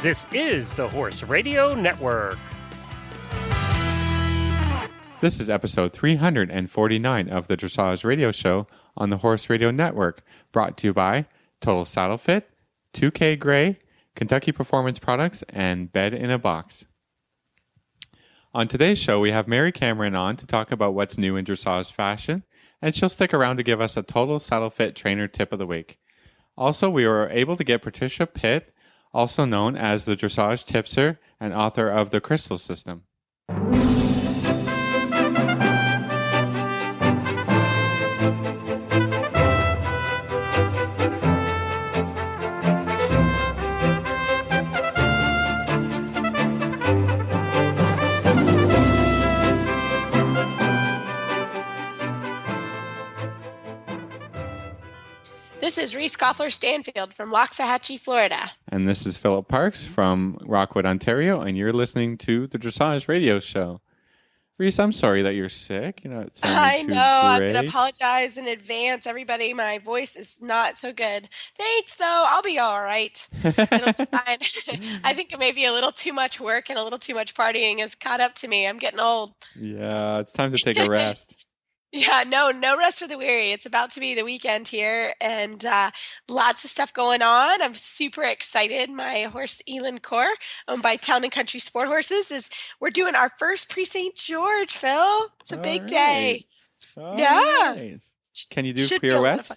This is the Horse Radio Network. This is episode 349 of the Dressage Radio Show on the Horse Radio Network, brought to you by Total Saddle Fit, 2K Gray, Kentucky Performance Products, and Bed in a Box. On today's show, we have Mary Cameron on to talk about what's new in dressage fashion, and she'll stick around to give us a Total Saddle Fit trainer tip of the week. Also, we were able to get Patricia Pitt, also known as the Dressage Tipster and author of the Crystal System. This is Reese Goffler Stanfield from Loxahatchee, Florida. And this is Philip Parks from Rockwood, Ontario, and you're listening to the Dressage Radio Show. Reese, I'm sorry that you're sick. It I too know. I'm great. going to apologize in advance. Everybody, my voice is not so good. Thanks, though. I'll be all right. It'll be fine. I think maybe a little too much work and a little too much partying has caught up to me. I'm getting old. Yeah, it's time to take a rest. Yeah, no rest for the weary. It's about to be the weekend here and lots of stuff going on. I'm super excited. My horse, Elin Core, owned by Town and Country Sport Horses, we're doing our first pre-St. George, Phil. It's a big day. Yeah. Right. Can you do Should be a lot of pirouettes? fun.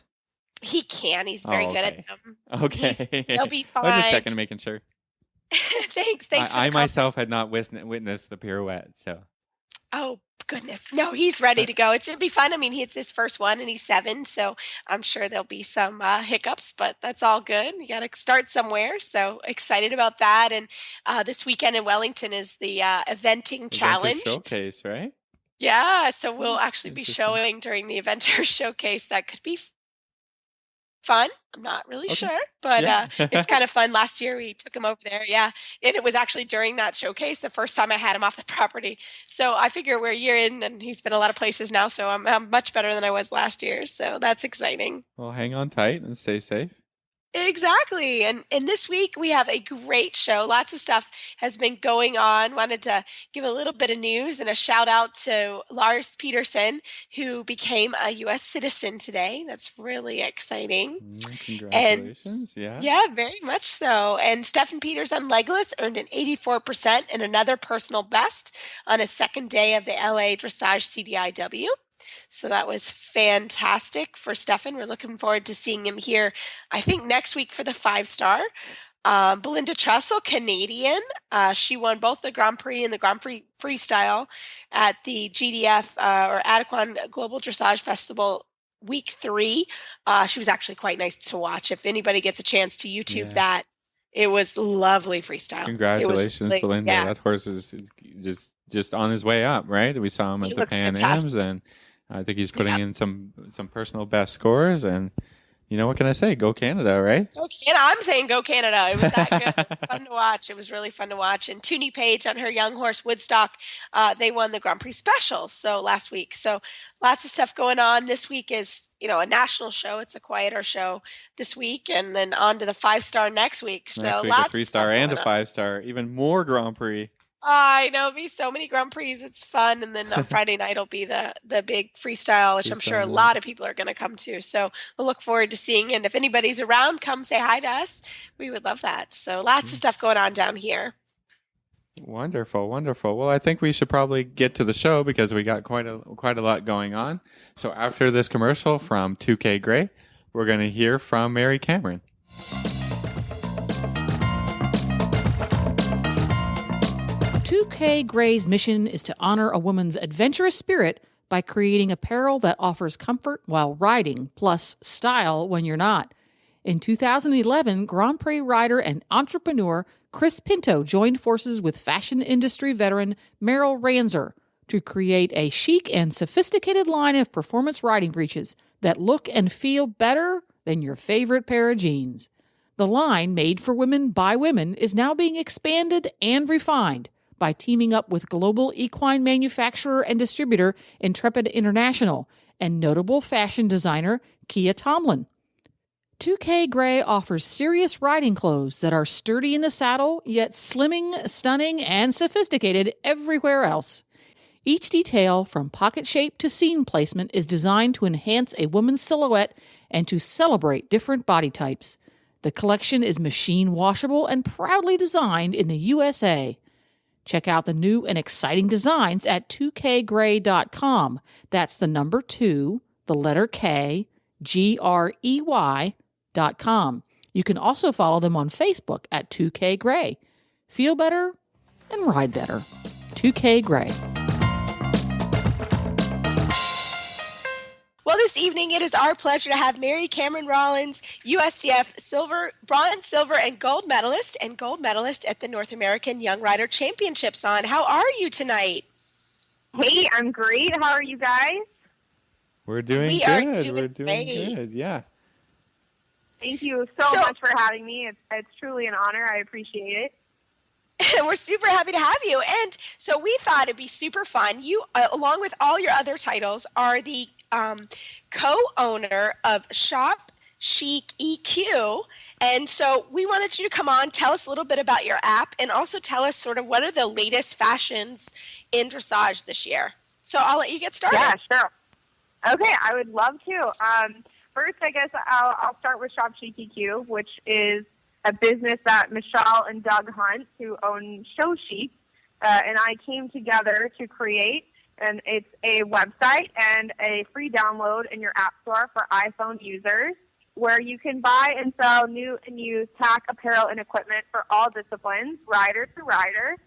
He can. He's very good at them. Okay. He'll be fine. I'm just checking and making sure. Thanks for the I myself had compliments. not witnessed the pirouette, so. Oh, goodness. No, he's ready to go. It should be fun. I mean, it's his first one and he's 7, so I'm sure there'll be some hiccups, but that's all good. You got to start somewhere, so excited about that. And this weekend in Wellington is the Eventing Challenge. Showcase, right? Yeah, so we'll actually be Interesting. showing during the Eventer Showcase. That could be fun. I'm not really sure, but Yeah. it's kind of fun. Last year we took him over there. Yeah. And it was actually during that showcase, the first time I had him off the property. So I figure we're a year in and he's been a lot of places now. So I'm much better than I was last year. So that's exciting. Well, hang on tight and stay safe. Exactly. And this week we have a great show. Lots of stuff has been going on. Wanted to give a little bit of news and a shout out to Lars Peterson, who became a U.S. citizen today. That's really exciting. Congratulations. Yeah, very much so. And Stefan Peters on Legless earned an 84% and another personal best on his second day of the LA Dressage CDIW. So that was fantastic for Stefan. We're looking forward to seeing him here, I think, next week for the 5-star. Belinda Trussell, Canadian. She won both the Grand Prix and the Grand Prix Freestyle at the GDF or Adequan Global Dressage Festival week 3. She was actually quite nice to watch. If anybody gets a chance to YouTube that, it was lovely freestyle. Congratulations, Belinda. Yeah. That horse is just on his way up, right? We saw him at the Pan Ams, and I think he's putting in some personal best scores. And what can I say? Go Canada, right? Go Canada. I'm saying go Canada. It was that good. It was fun to watch. It was really fun to watch. And Toonie Page on her young horse Woodstock, they won the Grand Prix Special last week. So lots of stuff going on. This week is, a national show. It's a quieter show this week, and then on to the 5-star next week. So Next week, lots a 3-star of and a stuff going on. 5-star, even more Grand Prix. I know, it'll be so many Grand Prix. It's fun. And then on Friday night will be the big freestyle, which I'm sure a lot of people are going to come to. So we'll look forward to seeing. And if anybody's around, come say hi to us. We would love that. So lots of stuff going on down here. Wonderful, wonderful. Well, I think we should probably get to the show because we got quite a lot going on. So after this commercial from 2K Gray, we're going to hear from Mary Cameron. 2K Gray's mission is to honor a woman's adventurous spirit by creating apparel that offers comfort while riding, plus style when you're not. In 2011, Grand Prix rider and entrepreneur Chris Pinto joined forces with fashion industry veteran Meryl Ranzer to create a chic and sophisticated line of performance riding breeches that look and feel better than your favorite pair of jeans. The line, made for women by women, is now being expanded and refined by teaming up with global equine manufacturer and distributor Intrepid International and notable fashion designer Kia Tomlin. 2K Gray offers serious riding clothes that are sturdy in the saddle, yet slimming, stunning, and sophisticated everywhere else. Each detail, from pocket shape to seam placement, is designed to enhance a woman's silhouette and to celebrate different body types. The collection is machine washable and proudly designed in the USA. Check out the new and exciting designs at 2kgray.com. That's the number 2, the letter K, GREY.com. You can also follow them on Facebook at 2K Gray. Feel better and ride better. 2K Gray. Well, this evening it is our pleasure to have Mary Cameron Rollins, USDF silver, bronze, silver, and gold medalist at the North American Young Rider Championships on. How are you tonight? Hey, I'm great. How are you guys? We're doing We good. are doing We're doing great. good. Yeah. Thank you so much for having me. It's truly an honor. I appreciate it. We're super happy to have you. And so we thought it'd be super fun. You, along with all your other titles, are the co-owner of Shop Chic EQ. And so we wanted you to come on, tell us a little bit about your app, and also tell us sort of what are the latest fashions in dressage this year. So I'll let you get started. Yeah, sure. Okay, I would love to. First, I guess I'll start with Shop Chic EQ, which is a business that Michelle and Doug Hunt, who own Show Chic, and I came together to create. And it's a website and a free download in your app store for iPhone users where you can buy and sell new and used tack, apparel, and equipment for all disciplines, rider to rider.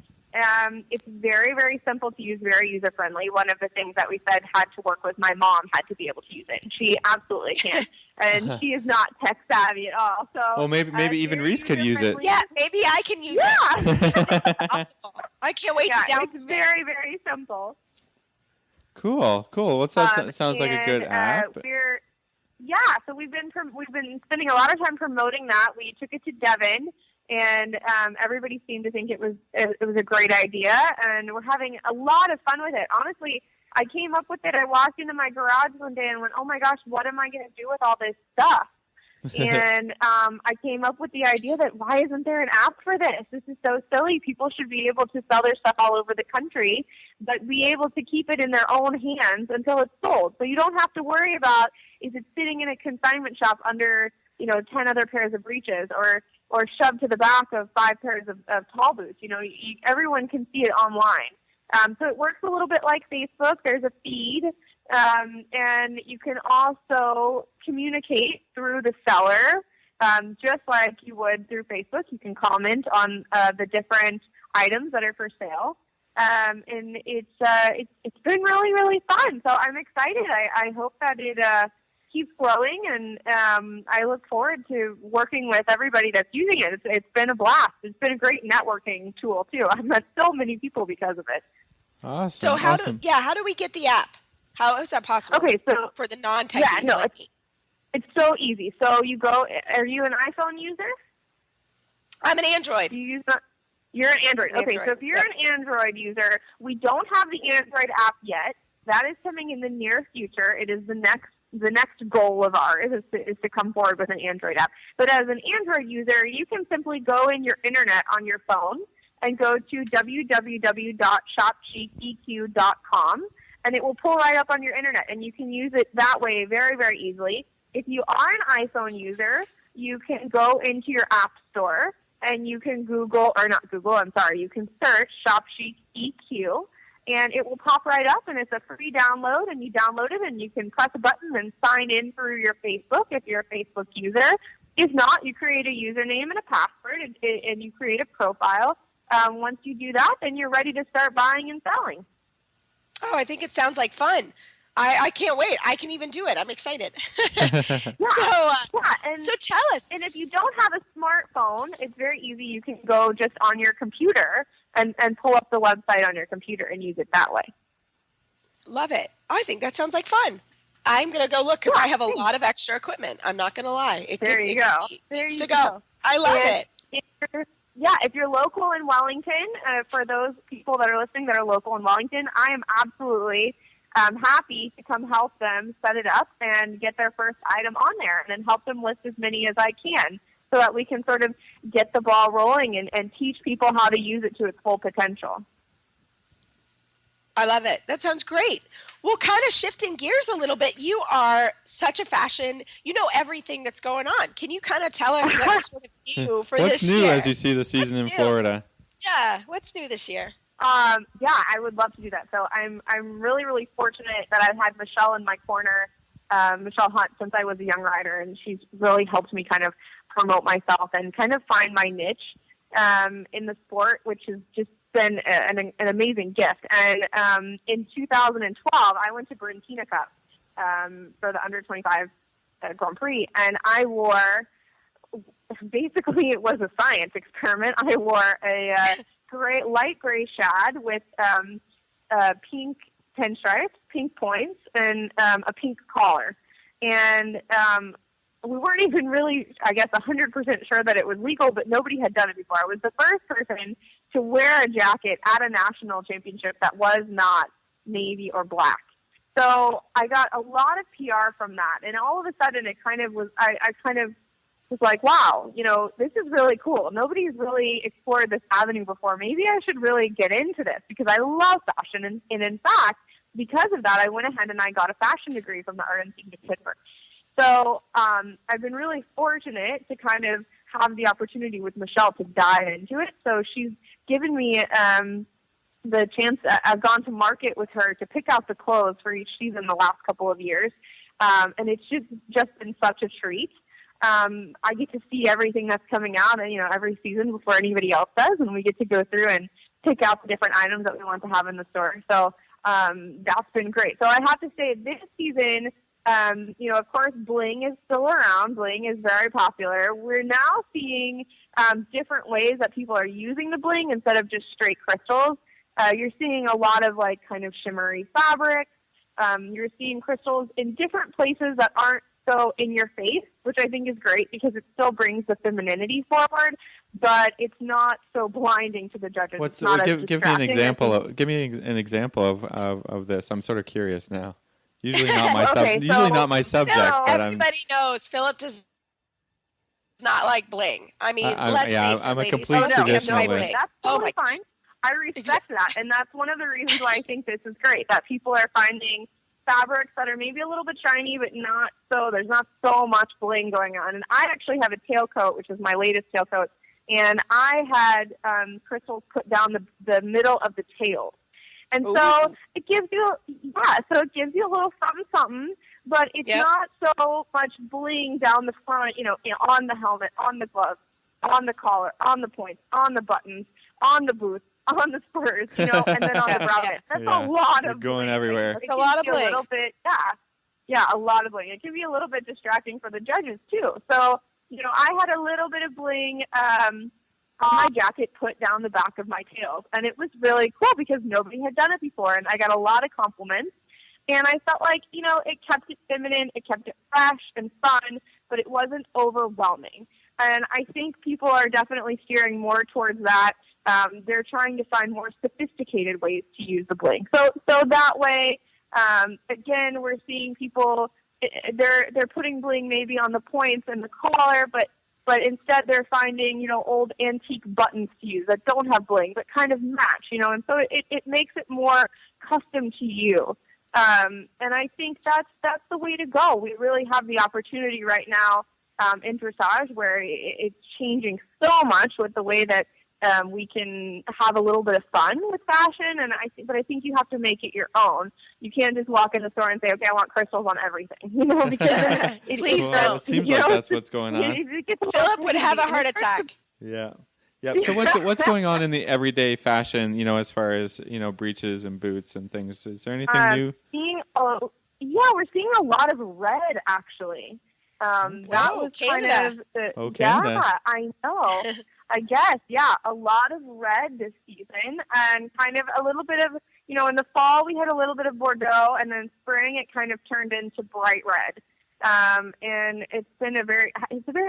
It's very, very simple to use, very user-friendly. One of the things that we said had to work with my mom had to be able to use it, and she absolutely can. And she is not tech-savvy at all. So, well, maybe even Reese could use it. Yeah, maybe I can use it. I can't wait to download it. It's very, very simple. Cool. What's that? Sounds like a good app. So we've been spending a lot of time promoting that. We took it to Devon, and everybody seemed to think it was a great idea, and we're having a lot of fun with it. Honestly, I came up with it. I walked into my garage one day and went, "Oh my gosh, what am I going to do with all this stuff?" And I came up with the idea that why isn't there an app for this? This is so silly. People should be able to sell their stuff all over the country, but be able to keep it in their own hands until it's sold. So you don't have to worry about is it sitting in a consignment shop under 10 other pairs of breeches or shoved to the back of 5 pairs of tall boots. Everyone can see it online. So it works a little bit like Facebook. There's a feed. And you can also communicate through the seller, just like you would through Facebook. You can comment on the different items that are for sale. And it's been really, really fun. So I'm excited. I hope that it keeps growing, and I look forward to working with everybody that's using it. It's been a blast. It's been a great networking tool, too. I've met so many people because of it. Awesome. So how do we get the app? How is that possible? Okay, so for the non-techies like me? It's so easy. So you go. Are you an iPhone user? I'm an Android. You're an Android. Okay, so if you're an Android user, we don't have the Android app yet. That is coming in the near future. It is the next goal of ours is to come forward with an Android app. But as an Android user, you can simply go in your internet on your phone and go to www.shopchiceq.com. And it will pull right up on your internet, and you can use it that way very, very easily. If you are an iPhone user, you can go into your app store, and you can you can search Shop Chic EQ, and it will pop right up, and it's a free download, and you download it, and you can press a button and sign in through your Facebook if you're a Facebook user. If not, you create a username and a password, and you create a profile. Once you do that, then you're ready to start buying and selling. Oh, I think it sounds like fun. I can't wait. I can even do it. I'm excited. So tell us. And if you don't have a smartphone, it's very easy. You can go just on your computer and pull up the website on your computer and use it that way. Love it. I think that sounds like fun. I'm going to go look because I have a lot of extra equipment. I'm not going to lie. There you go. I love it. If you're local in Wellington, for those people that are listening that are local in Wellington, I am absolutely happy to come help them set it up and get their first item on there, and then help them list as many as I can, so that we can sort of get the ball rolling and teach people how to use it to its full potential. I love it. That sounds great. Well, kind of shifting gears a little bit, you are such a fashion, you know everything that's going on. Can you kind of tell us what's sort of new for this year? What's new as you see the season in Florida? Yeah, what's new this year? Yeah, I would love to do that. So I'm really, really fortunate that I've had Michelle in my corner, Michelle Hunt, since I was a young rider, and she's really helped me kind of promote myself and kind of find my niche in the sport, which has just been an amazing gift. And in 2012, I went to Brentina Cup for the under 25 Grand Prix, and I wore, basically it was a science experiment. I wore a light gray shad with pink pinstripes, pink points, and a pink collar. And we weren't even really, I guess, 100% sure that it was legal, but nobody had done it before. I was the first person to wear a jacket at a national championship that was not navy or black. So I got a lot of PR from that. And all of a sudden it kind of was, I kind of was like, wow, you know, this is really cool. Nobody's really explored this avenue before. Maybe I should really get into this, because I love fashion. And in fact, because of that, I went ahead and I got a fashion degree from the RNC in Pittsburgh. So I've been really fortunate to kind of have the opportunity with Michelle to dive into it. So she's given me the chance. I've gone to market with her to pick out the clothes for each season the last couple of years. And it's just been such a treat. I get to see everything that's coming out, you know, every season before anybody else does, and we get to go through and pick out the different items that we want to have in the store. So that's been great. So I have to say, this season, you know, of course, bling is still around. Bling is very popular. We're now seeing different ways that people are using the bling instead of just straight crystals. You're seeing a lot of like kind of shimmery fabrics. You're seeing crystals in different places that aren't so in your face, which I think is great because it still brings the femininity forward, but it's not so blinding to the judges. Give me an example. Give me an example of this. I'm sort of curious now. Usually not my not my subject. No, but everybody knows Philip does not like bling. I mean, let's face it, I'm a ladies. complete traditionalist. That's totally fine. I respect that, and that's one of the reasons why I think this is great, that people are finding fabrics that are maybe a little bit shiny, but not so, there's not so much bling going on. And I actually have a tailcoat, which is my latest tailcoat, and I had crystals put down the middle of the tail. And so it gives you, a little something, something, but it's not so much bling down the front, you know, on the helmet, on the gloves, on the collar, on the points, on the buttons, on the boots, on the spurs, you know, and then on the brow bit. That's a lot of going bling. everywhere. That's a lot of bling. A little bit, a lot of bling. It can be a little bit distracting for the judges too. So, you know, I had a little bit of bling on my jacket put down the back of my tails, and it was really cool because nobody had done it before, and I got a lot of compliments. And I felt like, you know, it kept it feminine, it kept it fresh and fun, but it wasn't overwhelming. And I think people are definitely steering more towards that. They're trying to find more sophisticated ways to use the bling. So that way, again, we're seeing people, they're putting bling maybe on the points and the collar, but instead they're finding, you know, old antique buttons to use that don't have bling, but kind of match, you know, and so it makes it more custom to you. And I think that's the way to go. We really have the opportunity right now in dressage where it's changing so much with the way that we can have a little bit of fun with fashion, and I think you have to make it your own. You can't just walk in the store and say, "Okay, I want crystals on everything," you know, because Please don't. It seems like that's what's going on. Philip would have a heart attack. Yeah. So what's going on in the everyday fashion, you know, as far as, you know, breeches and boots and things? Is there anything new? We're seeing a lot of red actually. That was Canada. kind of Canada. I know. I guess, a lot of red this season, and kind of a little bit of, you know, in the fall we had a little bit of Bordeaux, and then spring it kind of turned into bright red. And it's a very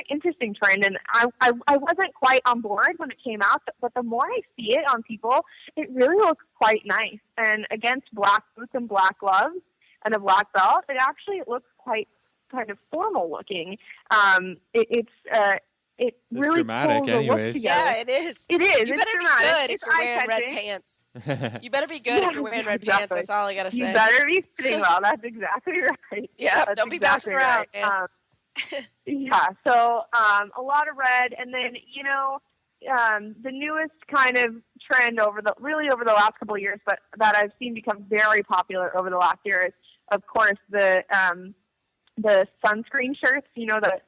interesting trend. And I wasn't quite on board when it came out, but the more I see it on people, it really looks quite nice. And against black boots and black gloves and a black belt, it looks quite kind of formal looking. It really dramatic pulls the look anyways. together. Yeah, it is. It is. You It's better be dramatic. good if It's you're wearing red eye-catching. pants. You better be good if you're wearing red pants. Exactly. That's all I got to say. You better be fitting well. That's exactly right. Yeah, That's don't be exactly bouncing around, right. man. Yeah, so a lot of red, and then the newest kind of trend over the last couple of years, but that I've seen become very popular over the last year is, of course, the sunscreen shirts.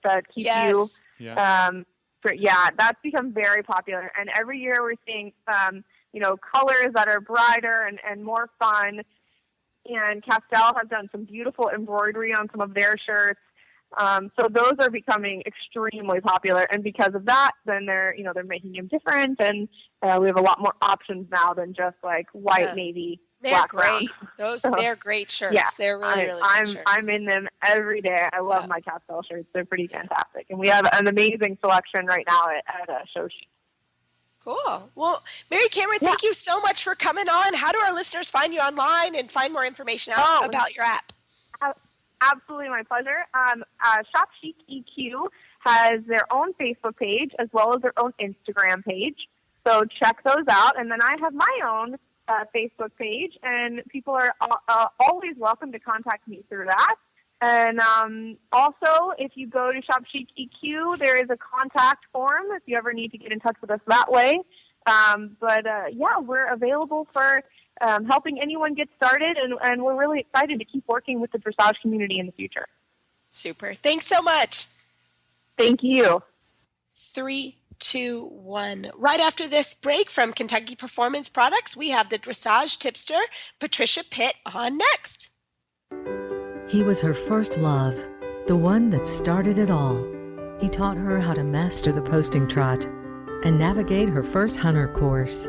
That keep you. Yeah. That's become very popular, and every year we're seeing colors that are brighter and more fun. And Castell has done some beautiful embroidery on some of their shirts. So those are becoming extremely popular, and because of that, then they're making them different, and we have a lot more options now than just like white, navy, They're black, great. brown. They're great shirts. Yeah, They're really good shirts. I'm in them every day. I love my Castell shirts. They're pretty fantastic, and we have an amazing selection right now at Show Sheet. Cool. Well, Mary Cameron, thank you so much for coming on. How do our listeners find you online and find more information out about your app? Absolutely, my pleasure. Shop Chic EQ has their own Facebook page as well as their own Instagram page. So check those out. And then I have my own Facebook page, and people are always welcome to contact me through that. And also, if you go to Shop Chic EQ, there is a contact form if you ever need to get in touch with us that way. We're available for helping anyone get started, and we're really excited to keep working with the dressage community in the future. Super. Thanks so much. Thank you. 3, 2, 1. Right after this break from Kentucky Performance Products, we have the dressage tipster, Patricia Pitt, on next. He was her first love, the one that started it all. He taught her how to master the posting trot and navigate her first hunter course.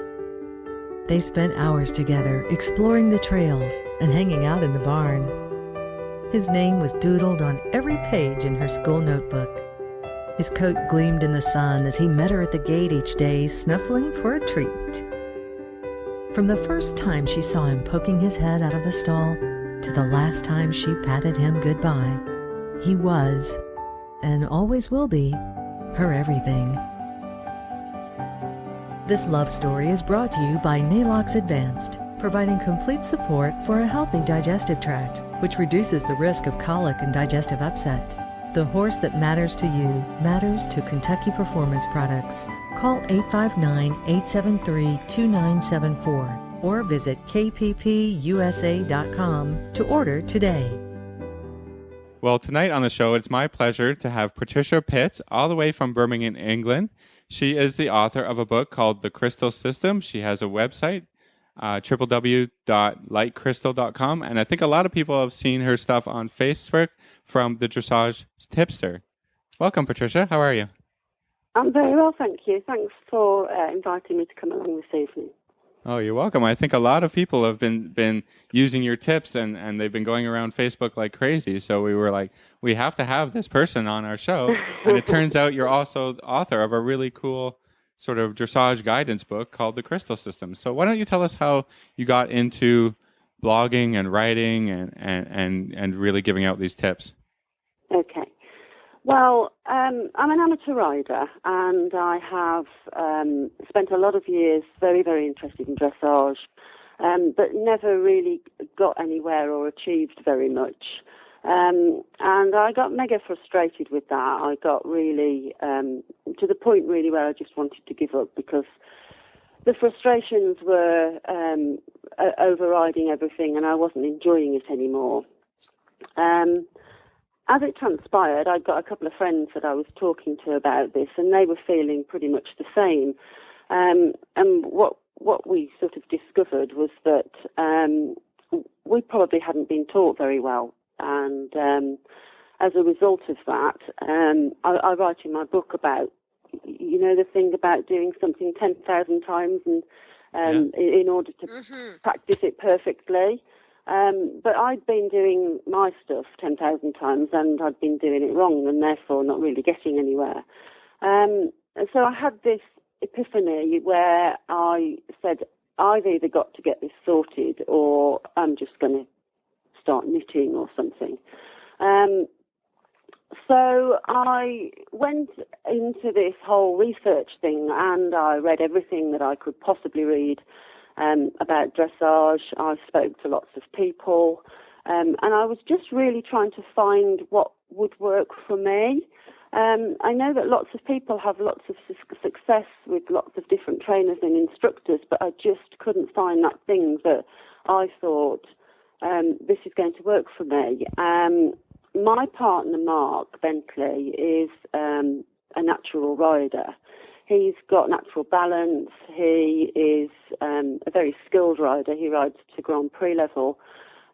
They spent hours together exploring the trails and hanging out in the barn. His name was doodled on every page in her school notebook. His coat gleamed in the sun as he met her at the gate each day, snuffling for a treat. From the first time she saw him poking his head out of the stall to the last time she patted him goodbye, he was, and always will be, her everything. This love story is brought to you by Nalox Advanced, providing complete support for a healthy digestive tract, which reduces the risk of colic and digestive upset. The horse that matters to you matters to Kentucky Performance Products. Call 859-873-2974 or visit kppusa.com to order today. Well, tonight on the show, it's my pleasure to have Patricia Pitt, all the way from Birmingham, England. She is the author of a book called The Crystal System. She has a website, www.lightcrystal.com, and I think a lot of people have seen her stuff on Facebook from the Dressage Tipster. Welcome, Patricia. How are you? I'm very well, thank you. Thanks for inviting me to come along this evening. Oh, you're welcome. I think a lot of people have been using your tips, and they've been going around Facebook like crazy. So we were like, we have to have this person on our show. And it turns out you're also the author of a really cool sort of dressage guidance book called The Crystal System. So why don't you tell us how you got into blogging and writing and really giving out these tips? Okay. Well, I'm an amateur rider, and I have spent a lot of years very, very interested in dressage, but never really got anywhere or achieved very much. And I got mega frustrated with that. I got really to the point really where I just wanted to give up because the frustrations were overriding everything, and I wasn't enjoying it anymore. As it transpired, I got a couple of friends that I was talking to about this, and they were feeling pretty much the same. And what we sort of discovered was that we probably hadn't been taught very well. And as a result of that, I write in my book about, the thing about doing something 10,000 times and in order to practice it perfectly. But I'd been doing my stuff 10,000 times, and I'd been doing it wrong, and therefore not really getting anywhere. And so I had this epiphany where I said, I've either got to get this sorted, or I'm just going to start knitting or something. So I went into this whole research thing, and I read everything that I could possibly read about dressage. I spoke to lots of people, and I was just really trying to find what would work for me. I know that lots of people have lots of success with lots of different trainers and instructors, but I just couldn't find that thing that I thought, this is going to work for me. My partner, Mark Bentley, is a natural rider. He's got natural balance. He is a very skilled rider. He rides to Grand Prix level.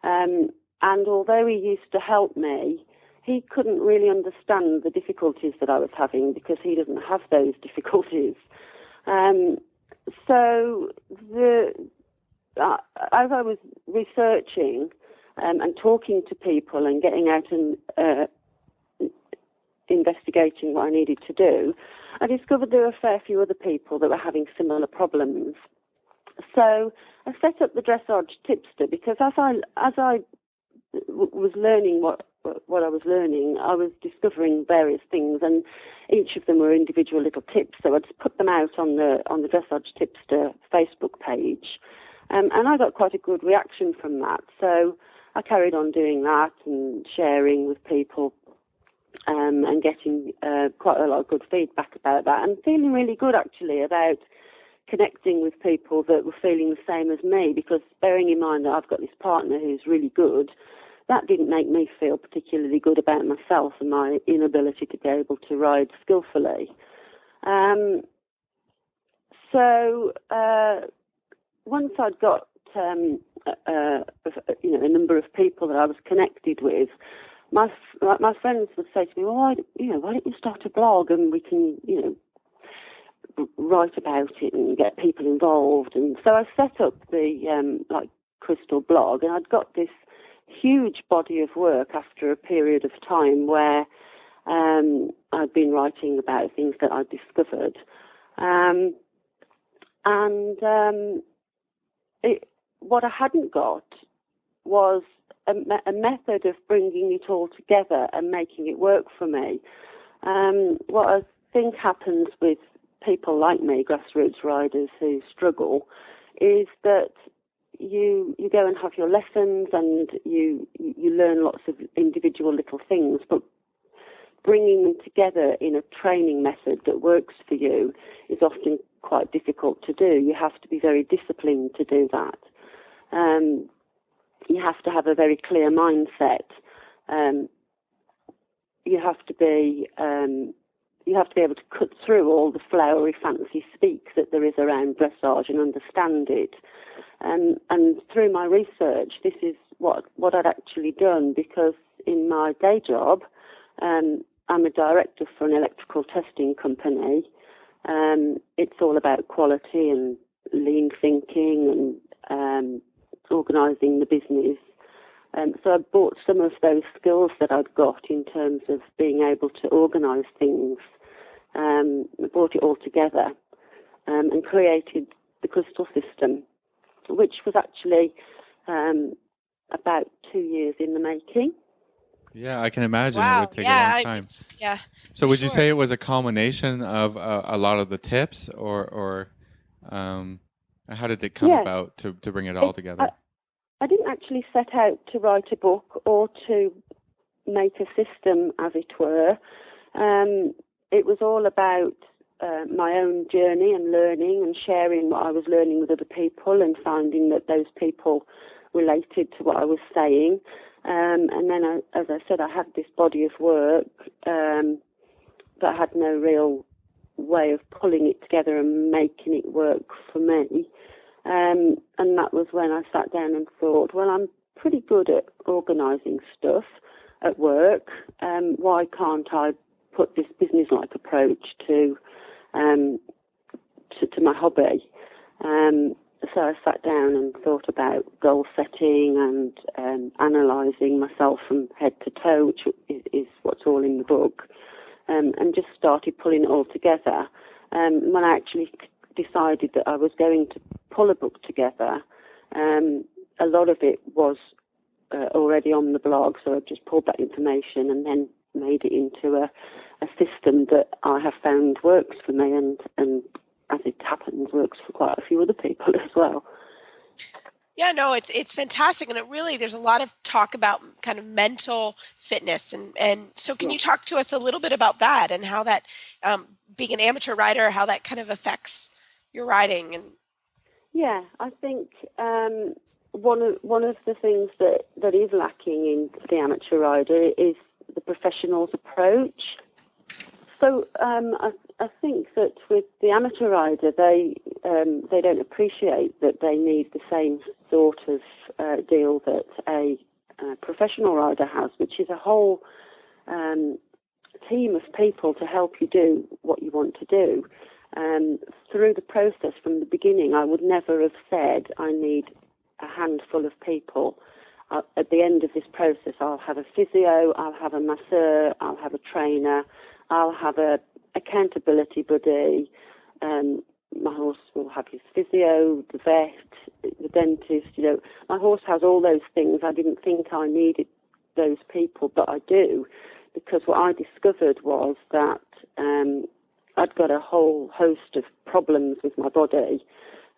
And although he used to help me, he couldn't really understand the difficulties that I was having because he doesn't have those difficulties. So as I was researching and talking to people and getting out and investigating what I needed to do, I discovered there were a fair few other people that were having similar problems. So I set up the Dressage Tipster because as I was learning what I was learning, I was discovering various things, and each of them were individual little tips. So I just put them out on the Dressage Tipster Facebook page, and I got quite a good reaction from that. So I carried on doing that and sharing with people, and getting quite a lot of good feedback about that, and feeling really good actually about connecting with people that were feeling the same as me, because bearing in mind that I've got this partner who's really good, that didn't make me feel particularly good about myself and my inability to be able to ride skillfully. So once I'd got a number of people that I was connected with, my friends would say to me, "Well, why don't you start a blog and we can, write about it and get people involved?" And so I set up the Crystal blog, and I'd got this huge body of work after a period of time where I'd been writing about things that I'd discovered, what I hadn't got was a method of bringing it all together and making it work for me. What I think happens with people like me, grassroots riders who struggle, is that you go and have your lessons and you learn lots of individual little things, but bringing them together in a training method that works for you is often quite difficult to do. You have to be very disciplined to do that. You have to have a very clear mindset. You have to be able to cut through all the flowery fancy speak that there is around dressage and understand it. And through my research, this is what I'd actually done, because in my day job, I'm a director for an electrical testing company. It's all about quality and lean thinking and organising the business. So I brought some of those skills that I'd got in terms of being able to organise things, brought it all together, and created the Crystal system, which was actually about 2 years in the making. Yeah, I can imagine it Wow. would take a long time. Yeah. So would you sure. say it was a culmination of a lot of the tips, or how did it come about to bring it all together? I didn't actually set out to write a book or to make a system, as it were. It was all about my own journey and learning and sharing what I was learning with other people and finding that those people related to what I was saying. And then, as I said, I had this body of work, but I had no real way of pulling it together and making it work for me. And that was when I sat down and thought, well, I'm pretty good at organising stuff at work. Why can't I put this business-like approach to my hobby? And so I sat down and thought about goal setting and analysing myself from head to toe, which is what's all in the book, and just started pulling it all together. When I actually decided that I was going to pull a book together, a lot of it was already on the blog, so I just pulled that information and then made it into a system that I have found works for me, and as it happens, works for quite a few other people as well. Yeah, no, it's fantastic, and there's a lot of talk about kind of mental fitness, and so can you talk to us a little bit about that and how that, being an amateur rider, how that kind of affects your riding? And yeah, I think one of the things that is lacking in the amateur rider is the professional's approach. So I think that with the amateur rider, they don't appreciate that they need the same sort of deal that a professional rider has, which is a whole team of people to help you do what you want to do. Through the process from the beginning, I would never have said I need a handful of people. At the end of this process, I'll have a physio, I'll have a masseur, I'll have a trainer, I'll have a accountability buddy. My horse will have his physio, the vet, the dentist. My horse has all those things. I didn't think I needed those people, but I do, because what I discovered was that I'd got a whole host of problems with my body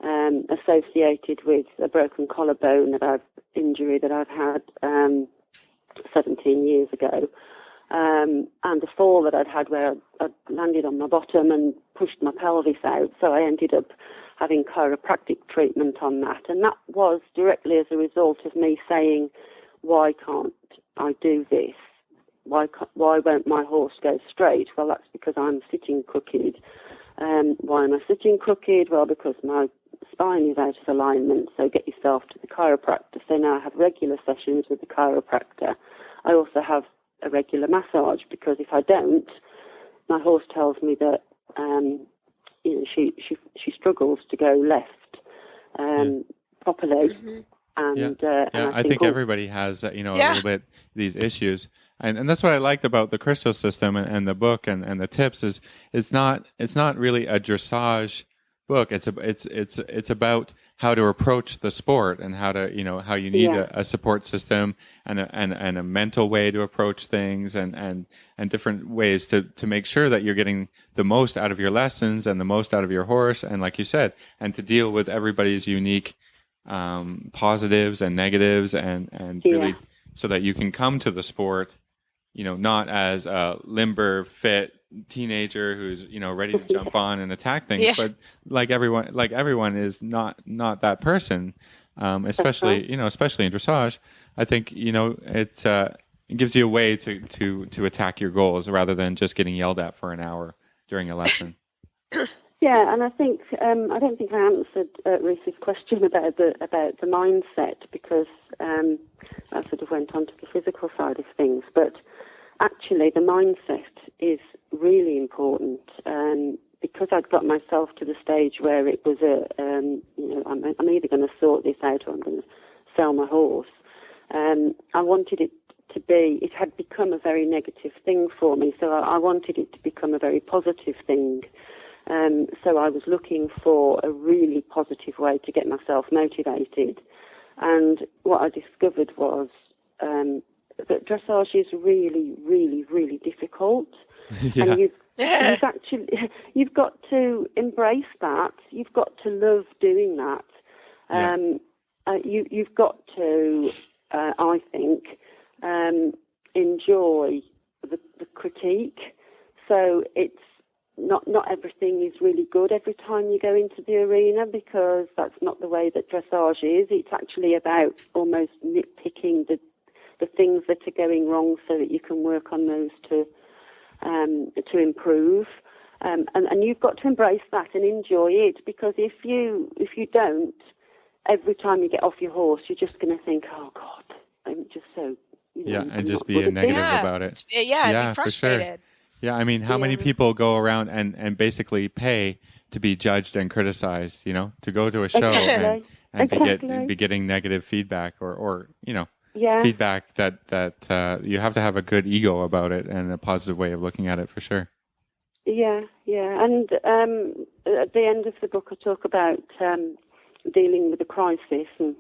associated with a broken collarbone injury that I've had 17 years ago. And a fall that I'd had where I'd landed on my bottom and pushed my pelvis out. So I ended up having chiropractic treatment on that. And that was directly as a result of me saying, why can't I do this? Why won't my horse go straight? Well, that's because I'm sitting crooked. Why am I sitting crooked? Well, because my spine is out of alignment. So get yourself to the chiropractor. So now I have regular sessions with the chiropractor. I also have a regular massage, because if I don't, my horse tells me that she struggles to go left properly. Mm-hmm. And I think everybody has a little bit these issues, and that's what I liked about the Crystal system and the book and the tips is it's not really a dressage book. It's about how to approach the sport and how to how you need a support system and a mental way to approach things and different ways to make sure that you're getting the most out of your lessons and the most out of your horse, and like you said, and to deal with everybody's unique positives and negatives and really so that you can come to the sport not as a limber fit teenager who's ready to jump on and attack things, but like everyone is not that person, especially especially in dressage. I think it gives you a way to attack your goals rather than just getting yelled at for an hour during a lesson. Yeah, and I think I don't think I answered Reese's question about the mindset, because I sort of went on to the physical side of things, but actually the mindset is really important, because I'd got myself to the stage where it was I'm either going to sort this out or I'm going to sell my horse. I wanted it to be, it had become a very negative thing for me, so I wanted it to become a very positive thing. So I was looking for a really positive way to get myself motivated. And what I discovered was that dressage is really, really, really difficult. And you've got to embrace that. You've got to love doing that. You've got to, I think, enjoy the critique. So it's not everything is really good every time you go into the arena, because that's not the way that dressage is. It's actually about almost nitpicking the things that are going wrong so that you can work on those to improve. And you've got to embrace that and enjoy it, because if you don't, every time you get off your horse, you're just going to think, oh God, I'm just so and just be negative about it. Be frustrated. For sure. Yeah, I mean, how many people go around and basically pay to be judged and criticized, to go to a show and be getting negative feedback or feedback that you have to have a good ego about it and a positive way of looking at it for sure. Yeah. And at the end of the book, I talk about dealing with a crisis and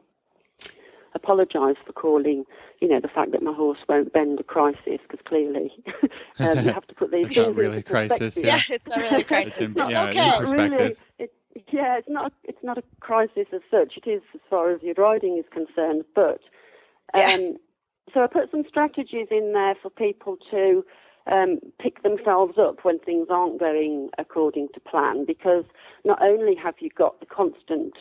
apologise for calling, the fact that my horse won't bend a crisis, because clearly you have to put these things not really a crisis. Yeah, it's not really a crisis. It's okay. In perspective. It's not a crisis as such. It is as far as your riding is concerned, but so I put some strategies in there for people to pick themselves up when things aren't going according to plan, because not only have you got the constant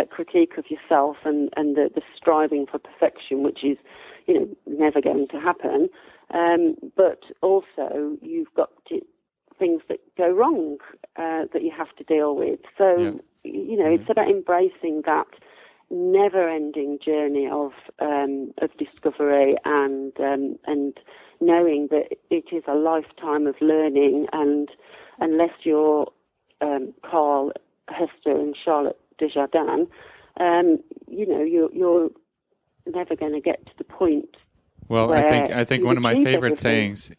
critique of yourself and the striving for perfection, which is, never going to happen, but also you've got things that go wrong that you have to deal with. So, it's about embracing that never-ending journey of discovery and knowing that it is a lifetime of learning, and unless you're Carl, Hester and Charlotte Desjardins, you're never going to get to the point. Well, I think one of my favorite sayings,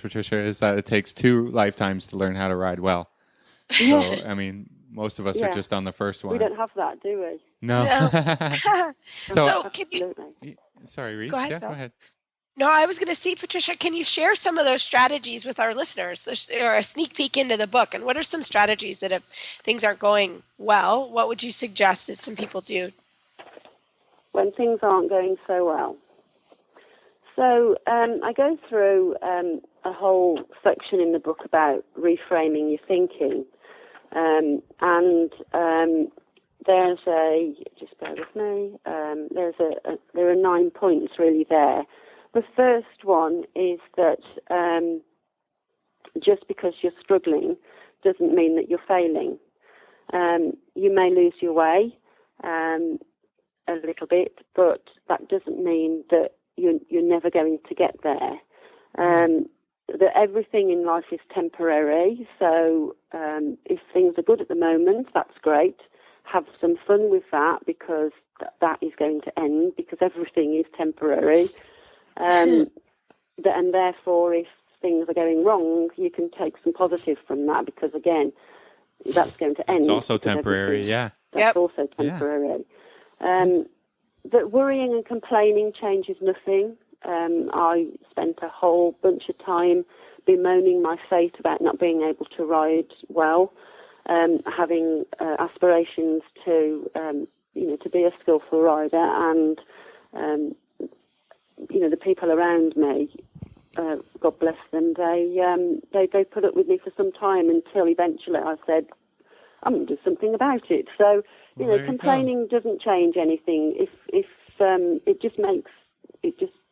Patricia, is that it takes 2 lifetimes to learn how to ride well. So, I mean, most of us are just on the first one. We don't have that, do we? No. So can you? Sorry, Reese. Go ahead, Phil. Go ahead. No, I was going to see, Patricia, can you share some of those strategies with our listeners, or a sneak peek into the book? And what are some strategies that if things aren't going well, what would you suggest that some people do? When things aren't going so well. So I go through a whole section in the book about reframing your thinking. And there's just bear with me, there are 9 points really there. The first one is that just because you're struggling doesn't mean that you're failing. You may lose your way a little bit, but that doesn't mean that you're never going to get there. That everything in life is temporary, so if things are good at the moment, that's great. Have some fun with that, because that is going to end, because everything is temporary. And therefore, if things are going wrong, you can take some positive from that, because again, that's going to end. It's also temporary, yeah. That's also temporary. That worrying and complaining changes nothing. I spent a whole bunch of time bemoaning my fate about not being able to ride well, having aspirations to be a skillful rider, and the people around me, God bless them, they put up with me for some time until eventually I said, I'm going to do something about it. So, complaining doesn't change anything. If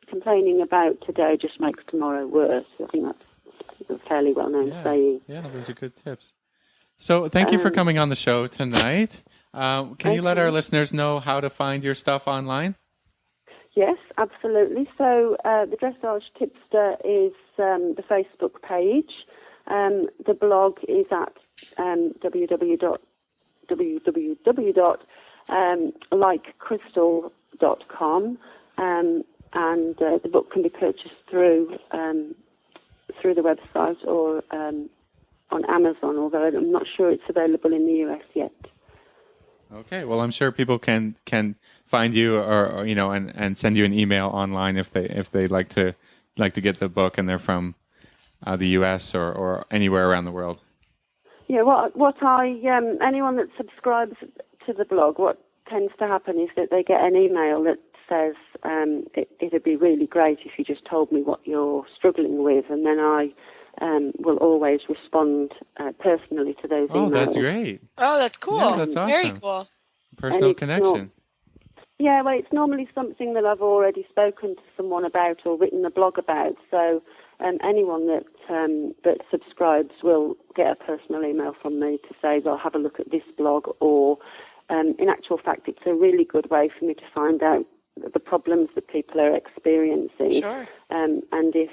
complaining about today just makes tomorrow worse. I think that's a fairly well-known saying. Yeah, those are good tips. So thank you for coming on the show tonight. Can you let our listeners know how to find your stuff online? Yes, absolutely. So the Dressage Tipster is the Facebook page. The blog is at www.likecrystal.com, and the book can be purchased through the website or on Amazon, although I'm not sure it's available in the US yet. Okay, well, I'm sure people can find you or and send you an email online if they like to get the book and they're from the US or anywhere around the world. Yeah, anyone that subscribes to the blog, what tends to happen is that they get an email that says it'd be really great if you just told me what you're struggling with, and then I will always respond personally to those emails. Oh, that's great. Oh, that's cool. Yeah, that's awesome. Very cool. Personal connection. It's normally something that I've already spoken to someone about or written a blog about. So anyone that subscribes will get a personal email from me to say, well, have a look at this blog, or in actual fact, it's a really good way for me to find out the problems that people are experiencing. Sure. And if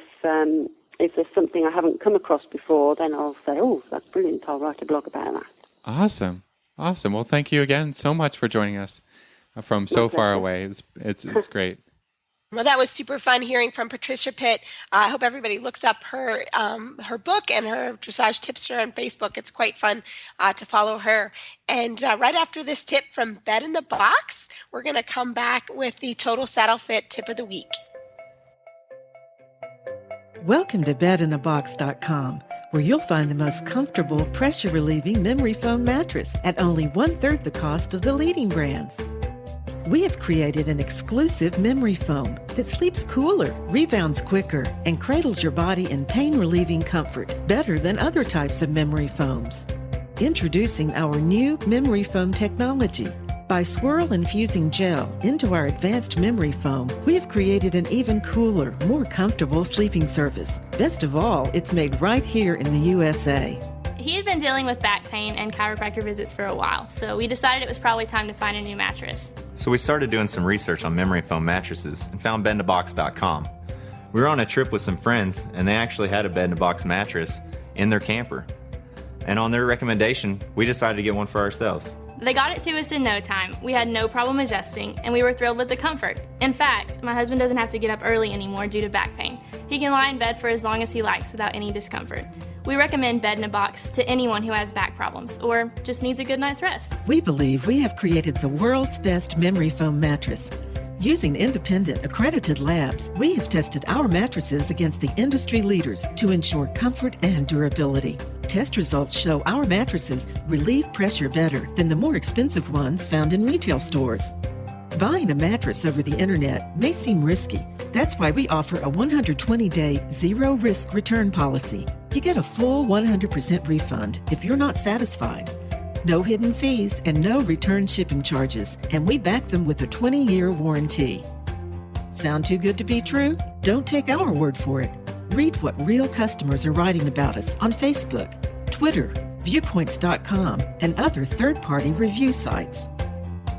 if there's something I haven't come across before, then I'll say, oh, that's brilliant, I'll write a blog about that. Awesome. Well, thank you again so much for joining us from so far away. It's great. Well, that was super fun hearing from Patricia Pitt. I hope everybody looks up her book and her Dressage Tipster on Facebook. It's quite fun to follow her. And right after this tip from Bed in the Box, we're going to come back with the Total Saddle Fit Tip of the Week. Welcome to bedinabox.com, where you'll find the most comfortable, pressure-relieving memory foam mattress at only 1/3 the cost of the leading brands. We have created an exclusive memory foam that sleeps cooler, rebounds quicker, and cradles your body in pain-relieving comfort better than other types of memory foams. Introducing our new memory foam technology. By swirl-infusing gel into our advanced memory foam, we have created an even cooler, more comfortable sleeping surface. Best of all, it's made right here in the USA. He had been dealing with back pain and chiropractor visits for a while, so we decided it was probably time to find a new mattress. So we started doing some research on memory foam mattresses and found bedinabox.com. We were on a trip with some friends, and they actually had a bed-in-a-box mattress in their camper. And on their recommendation, we decided to get one for ourselves. They got it to us in no time. We had no problem adjusting, and we were thrilled with the comfort. In fact, my husband doesn't have to get up early anymore due to back pain. He can lie in bed for as long as he likes without any discomfort. We recommend Bed in a Box to anyone who has back problems or just needs a good night's rest. We believe we have created the world's best memory foam mattress. Using independent, accredited labs, we have tested our mattresses against the industry leaders to ensure comfort and durability. Test results show our mattresses relieve pressure better than the more expensive ones found in retail stores. Buying a mattress over the internet may seem risky. That's why we offer a 120-day zero-risk return policy. You get a full 100% refund if you're not satisfied. No hidden fees and no return shipping charges, and we back them with a 20-year warranty. Sound too good to be true? Don't take our word for it. Read what real customers are writing about us on Facebook, Twitter, Viewpoints.com, and other third-party review sites.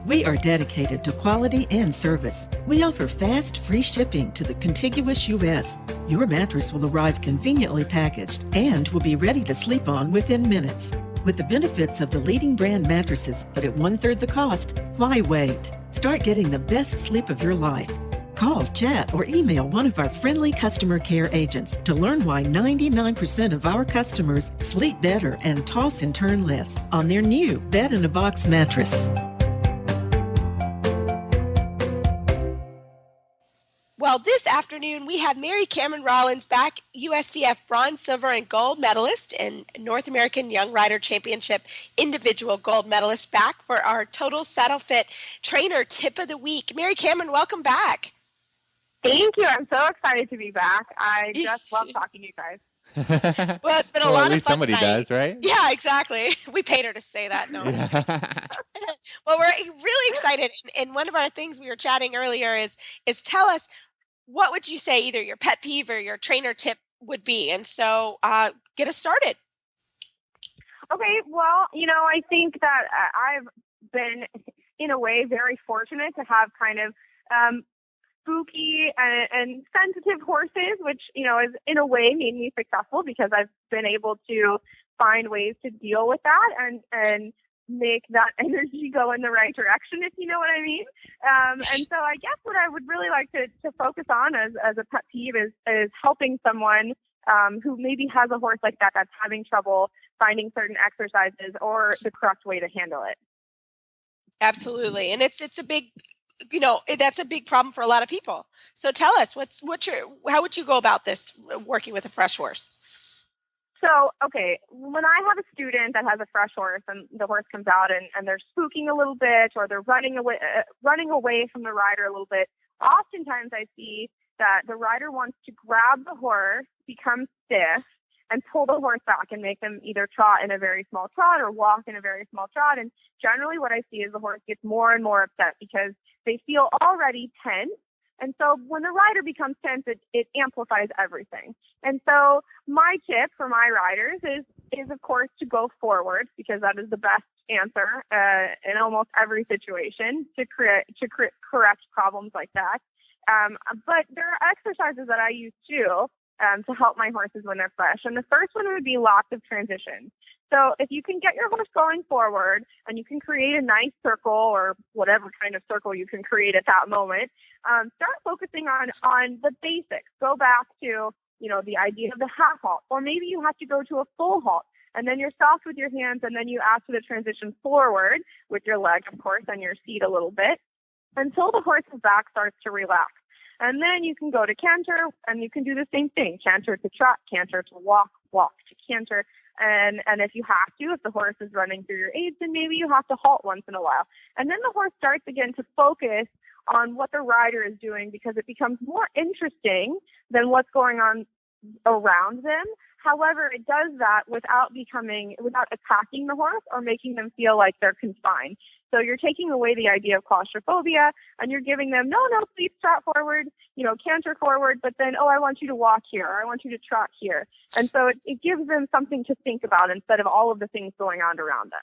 We are dedicated to quality and service. We offer fast, free shipping to the contiguous U.S. Your mattress will arrive conveniently packaged and will be ready to sleep on within minutes. With the benefits of the leading brand mattresses, but at 1/3 the cost, why wait? Start getting the best sleep of your life. Call, chat, or email one of our friendly customer care agents to learn why 99% of our customers sleep better and toss and turn less on their new Bed in a Box mattress. Well, this afternoon we have Mary Cameron Rollins back, USDF bronze, silver, and gold medalist and North American Young Rider Championship individual gold medalist, back for our Total Saddle Fit Trainer Tip of the Week. Mary Cameron, welcome back. Thank you. I'm so excited to be back. I just love talking to you guys. Well, it's been a lot at of least fun somebody tonight. does, right? Yeah, exactly. We paid her to say that. No. Well, we're really excited. And one of our things we were chatting earlier is tell us, what would you say either your pet peeve or your trainer tip would be? And so get us started. Okay, well, I think that I've been, in a way, very fortunate to have kind of spooky and sensitive horses, which, has in a way made me successful because I've been able to find ways to deal with that and make that energy go in the right direction, if you know what I mean. And so I guess what I would really like to focus on as a pet peeve is helping someone who maybe has a horse like that that's having trouble finding certain exercises or the correct way to handle it. Absolutely. And it's a big, that's a big problem for a lot of people. So tell us, how would you go about this working with a fresh horse? So, okay, when I have a student that has a fresh horse and the horse comes out and they're spooking a little bit or they're running away from the rider a little bit, oftentimes I see that the rider wants to grab the horse, become stiff, and pull the horse back and make them either trot in a very small trot or walk in a very small trot. And generally what I see is the horse gets more and more upset because they feel already tense. And so when the rider becomes tense, it amplifies everything. And so my tip for my riders is of course to go forward, because that is the best answer in almost every situation to correct problems like that. But there are exercises that I use too to help my horses when they're fresh. And the first one would be lots of transitions. So if you can get your horse going forward and you can create a nice circle or whatever kind of circle you can create at that moment, start focusing on the basics. Go back to, the idea of the half halt, or maybe you have to go to a full halt. And then you're soft with your hands, and then you ask for the transition forward with your leg, of course, and your seat a little bit until the horse's back starts to relax. And then you can go to canter, and you can do the same thing, canter to trot, canter to walk, walk to canter. And if you have to, if the horse is running through your aids, then maybe you have to halt once in a while. And then the horse starts again to focus on what the rider is doing, because it becomes more interesting than what's going on around them. However, it does that without attacking the horse or making them feel like they're confined. So you're taking away the idea of claustrophobia, and you're giving them, no, please trot forward, canter forward, but then, I want you to walk here, or I want you to trot here. And so it gives them something to think about instead of all of the things going on around them.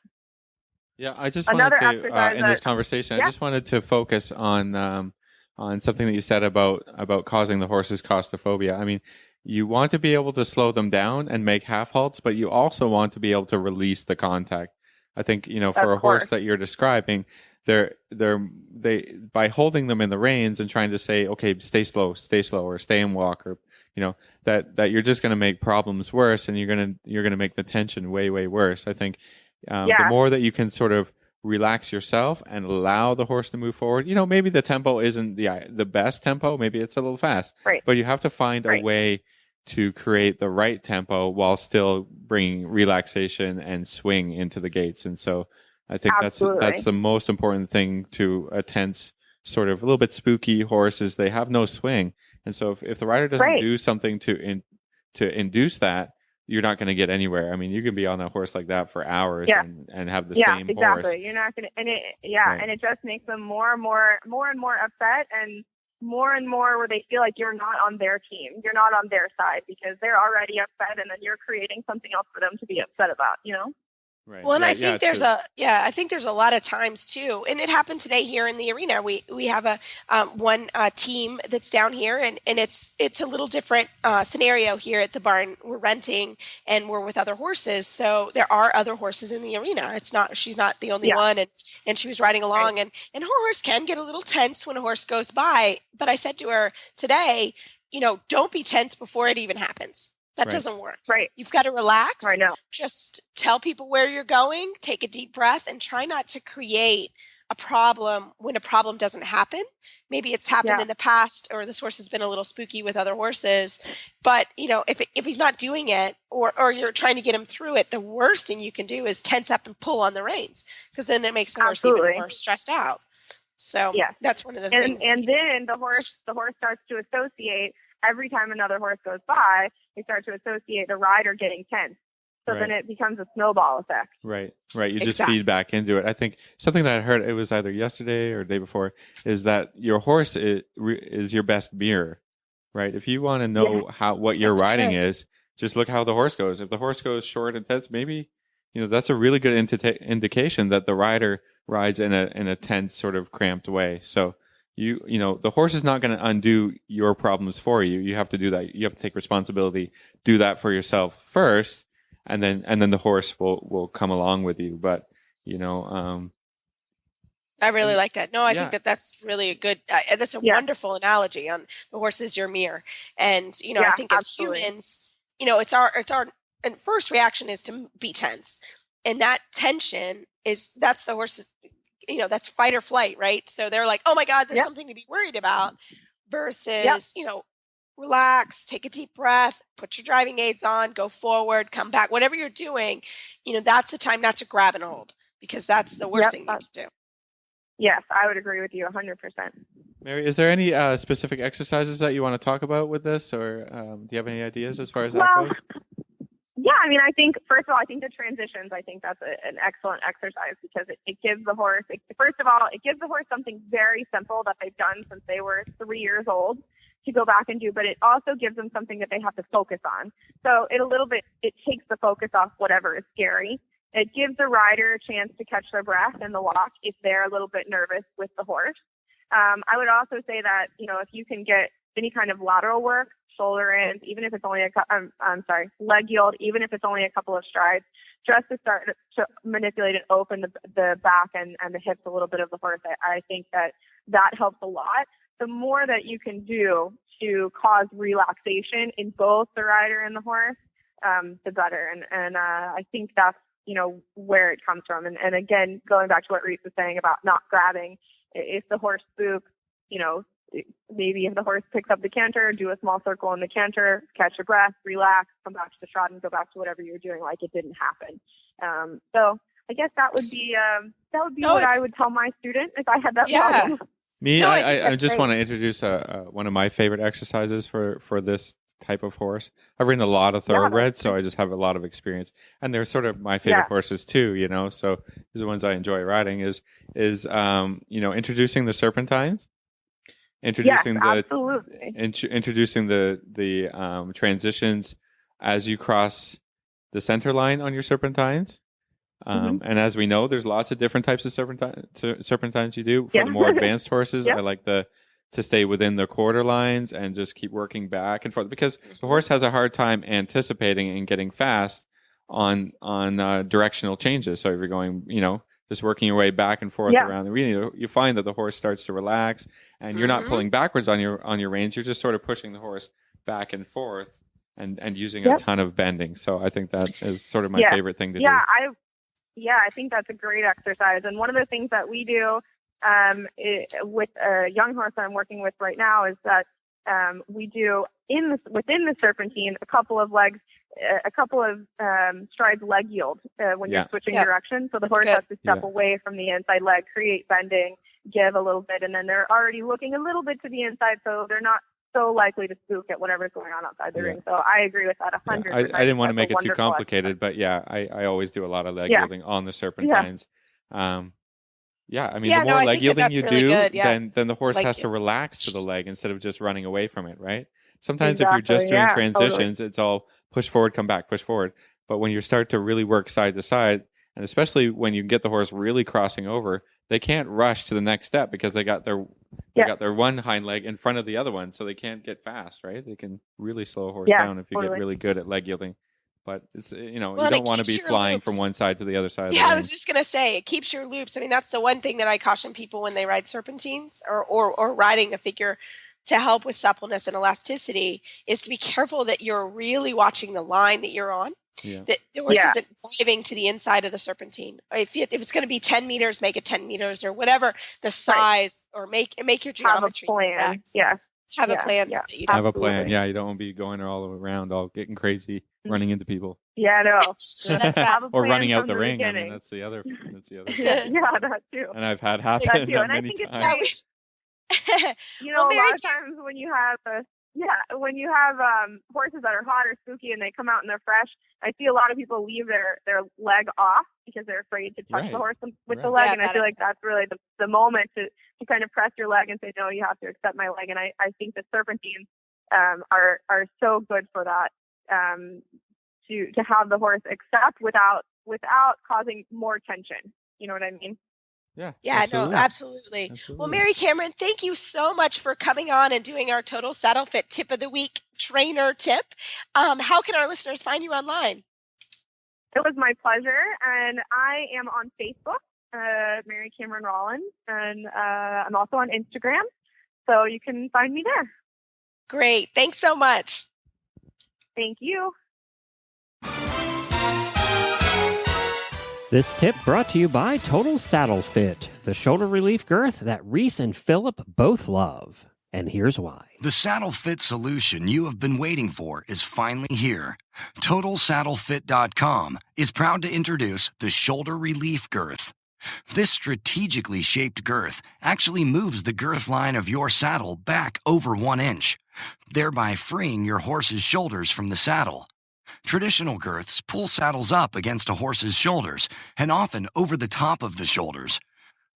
Yeah, I just wanted to, in this conversation, I just wanted to focus on something that you said about causing the horse's claustrophobia. I mean, you want to be able to slow them down and make half halts, but you also want to be able to release the contact. I think, for a horse that you're describing, they by holding them in the reins and trying to say, okay, stay slow, or stay and walk, or that you're just going to make problems worse, and you're going to make the tension way, way worse. I think the more that you can sort of relax yourself and allow the horse to move forward, maybe the tempo isn't the best tempo, maybe it's a little fast, right, but you have to find a way to create the right tempo while still bringing relaxation and swing into the gates. And so I think that's the most important thing to a tense, sort of a little bit spooky horse, is they have no swing. And so if the rider doesn't do something to induce that, you're not going to get anywhere. I mean, you can be on a horse like that for hours and have the same horse. Yeah, you're not going to, and it just makes them more and more upset, and more where they feel like you're not on their team, you're not on their side, because they're already upset, and then you're creating something else for them to be upset about, Right. Well, and I think there's a lot of times too, and it happened today here in the arena. We have a one team that's down here, and it's a little different scenario here at the barn. We're renting, and we're with other horses, so there are other horses in the arena. She's not the only one, and she was riding along, and her horse can get a little tense when a horse goes by. But I said to her today, don't be tense before it even happens. That doesn't work. Right. You've got to relax. I know. Just tell people where you're going, take a deep breath, and try not to create a problem when a problem doesn't happen. Maybe it's happened in the past, or this horse has been a little spooky with other horses. But, if he's not doing it, or you're trying to get him through it, the worst thing you can do is tense up and pull on the reins, because then it makes the horse even more stressed out. So that's one of the things. And then the horse starts to associate. Every time another horse goes by, they start to associate the rider getting tense. So then it becomes a snowball effect. Right. You just feed back into it. I think something that I heard, it was either yesterday or the day before, is that your horse is your best mirror, right? If you want to know what your riding is, just look how the horse goes. If the horse goes short and tense, maybe, that's a really good indication that the rider rides in a tense, sort of cramped way. So the horse is not going to undo your problems for you. You have to do that. You have to take responsibility, do that for yourself first, and then the horse will come along with you. But I really like that. No, I think that's really a good. That's a wonderful analogy on the horse is your mirror, and I think as humans, it's our and first reaction is to be tense, and that tension that's the horse's. That's fight or flight, right? So they're like, oh my God, there's something to be worried about, versus, relax, take a deep breath, put your driving aids on, go forward, come back, whatever you're doing, that's the time not to grab and hold, because that's the worst thing you can do. Yes, I would agree with you 100%. Mary, is there any specific exercises that you want to talk about with this, or do you have any ideas as far as that goes? Yeah, I mean, I think, first of all, I think the transitions, I think that's an excellent exercise, because it gives the horse, first of all, it gives the horse something very simple that they've done since they were 3 years old to go back and do, but it also gives them something that they have to focus on. So it takes the focus off whatever is scary. It gives the rider a chance to catch their breath in the walk if they're a little bit nervous with the horse. I would also say that, if you can get any kind of lateral work, shoulder ins, even if it's only leg yield, even if it's only a couple of strides, just to start to manipulate and open the back and the hips a little bit of the horse. I think that helps a lot. The more that you can do to cause relaxation in both the rider and the horse, the better. And I think that's, where it comes from. And again, going back to what Reese was saying about not grabbing, if the horse spooks, maybe if the horse picks up the canter, do a small circle in the canter, catch your breath, relax, come back to the trot, and go back to whatever you're doing like it didn't happen. So I guess that would be what I would tell my student if I had that problem. I just want to introduce one of my favorite exercises for this type of horse. I've ridden a lot of thoroughbreds, so I just have a lot of experience, and they're sort of my favorite horses too. So these are the ones I enjoy riding. Is introducing the serpentines, introducing the transitions as you cross the center line on your serpentines. And as we know, there's lots of different types of serpentines you do. For the more advanced horses, I like to stay within the quarter lines and just keep working back and forth, because the horse has a hard time anticipating and getting fast on directional changes. So if you're going, just working your way back and forth around the arena, you find that the horse starts to relax, and you're not pulling backwards on your reins. You're just sort of pushing the horse back and forth and using a ton of bending. So I think that is sort of my favorite thing to do. I think that's a great exercise. And one of the things that we do with a young horse I'm working with right now is that we do within the serpentine a couple of strides leg yield when you're switching direction. So the horse has to step away from the inside leg, create bending, give a little bit, and then they're already looking a little bit to the inside, so they're not so likely to spook at whatever's going on outside the ring. So I agree with that 100%. I didn't want to make it too complicated, but I always do a lot of leg yielding on the serpentines. The more leg yielding you do, then the horse has to relax to the leg instead of just running away from it, right? Sometimes if you're just doing transitions, it's all push forward, come back, push forward. But when you start to really work side to side, and especially when you get the horse really crossing over, they can't rush to the next step because they got their one hind leg in front of the other one, so they can't get fast, right? They can really slow a horse down if you get really good at leg yielding. But it's you don't want to be flying from one side to the other side. I was just gonna say, it keeps your loops. I mean, that's the one thing that I caution people when they ride serpentines or riding a figure to help with suppleness and elasticity, is to be careful that you're really watching the line that you're on. That the horse isn't diving to the inside of the serpentine. If it's going to be 10 meters, make it 10 meters or whatever the size, or make your geometry. Have a plan. Have a plan. So that you don't have a plan. Yeah, you don't want to be going all around, all getting crazy, running into people. Yeah, no. Or running out the ring. I mean, that's the other. That too. And I've had happen that many times. A lot of times when you have horses that are hot or spooky and they come out and they're fresh, I see a lot of people leave their leg off because they're afraid to touch the horse with the leg. And I feel like that's really the moment to kind of press your leg and say, no, you have to accept my leg. And I think the serpentines are so good for that, to have the horse accept without causing more tension. You know what I mean? Yeah, absolutely. No, absolutely. Well, Mary Cameron, thank you so much for coming on and doing our Total Saddle Fit Tip of the Week trainer tip. How can our listeners find you online? It was my pleasure, and I am on Facebook, Mary Cameron Rollins, and I'm also on Instagram, so you can find me there. Great. Thanks so much. Thank you. This tip brought to you by Total Saddle Fit, the shoulder relief girth that Reese and Phillip both love. And here's why. The saddle fit solution you have been waiting for is finally here. TotalSaddleFit.com is proud to introduce the shoulder relief girth. This strategically shaped girth actually moves the girth line of your saddle back over 1 inch, thereby freeing your horse's shoulders from the saddle. Traditional girths pull saddles up against a horse's shoulders and often over the top of the shoulders.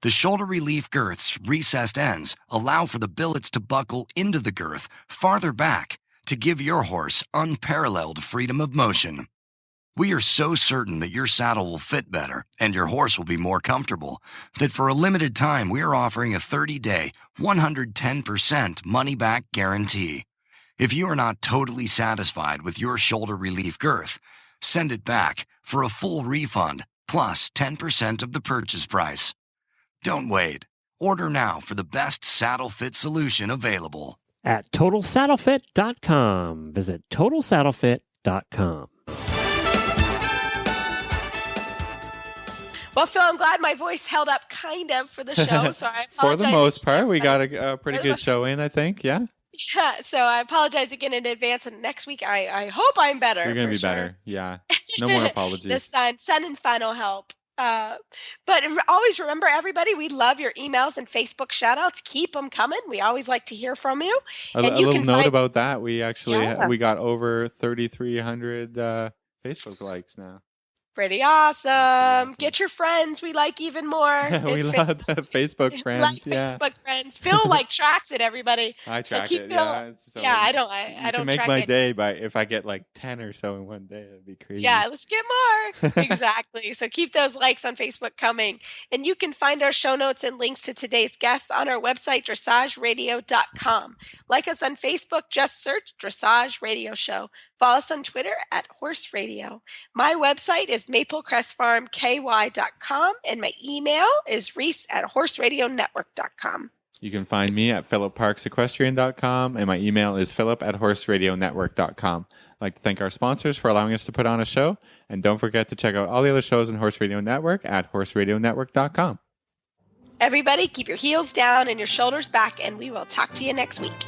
The shoulder relief girth's recessed ends allow for the billets to buckle into the girth farther back to give your horse unparalleled freedom of motion. We are so certain that your saddle will fit better and your horse will be more comfortable that for a limited time we are offering a 30-day, 110% money-back guarantee. If you are not totally satisfied with your shoulder relief girth, send it back for a full refund plus 10% of the purchase price. Don't wait. Order now for the best saddle fit solution available. At TotalSaddleFit.com. Visit TotalSaddleFit.com. Well, Phil, I'm glad my voice held up kind of for the show. So I apologize. For the most part, we got a pretty good show in, I think. Yeah. Yeah, so I apologize again in advance. And next week, I hope I'm better. You're going to be better. Yeah. No more apologies. The sun and fun will help. But always remember, everybody, we love your emails and Facebook shout-outs. Keep them coming. We always like to hear from you. A little note about that. We actually we got over 3,300 Facebook likes now. Pretty awesome. Get your friends. We like even more. We love the Facebook friends. We like Facebook friends. Phil tracks it, everybody. I track it. Phil, I don't make track my it. day by if I get like 10 or so in one day. That'd be crazy. Yeah, let's get more. Exactly. So keep those likes on Facebook coming. And you can find our show notes and links to today's guests on our website, dressageradio.com. Like us on Facebook, just search Dressage Radio Show. Follow us on Twitter at Horse Radio. My website is maplecrestfarmky.com, and my email is reese@horseradionetwork.com. You can find me at philipparksequestrian.com, and my email is philip@horseradionetwork.com. I'd like to thank our sponsors for allowing us to put on a show, and don't forget to check out all the other shows on Horse Radio Network at horseradionetwork.com. Everybody, keep your heels down and your shoulders back, and we will talk to you next week.